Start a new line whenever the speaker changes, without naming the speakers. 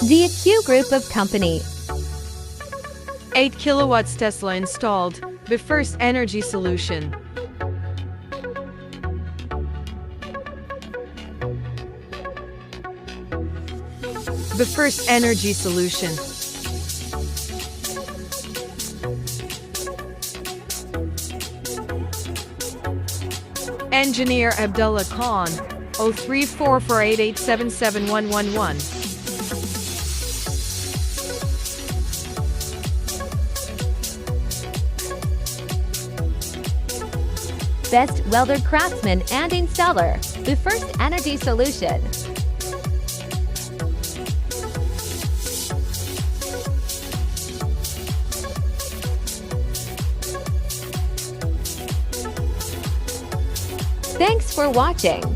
The AQ Group of Company.
8 kilowatts Tesla installed. Befirst energy solution. Befirst energy solution. Engineer Abdullah Khan, 0344887711.
Best welder, craftsman, and installer. Befirst Energy Solution. Thanks for watching.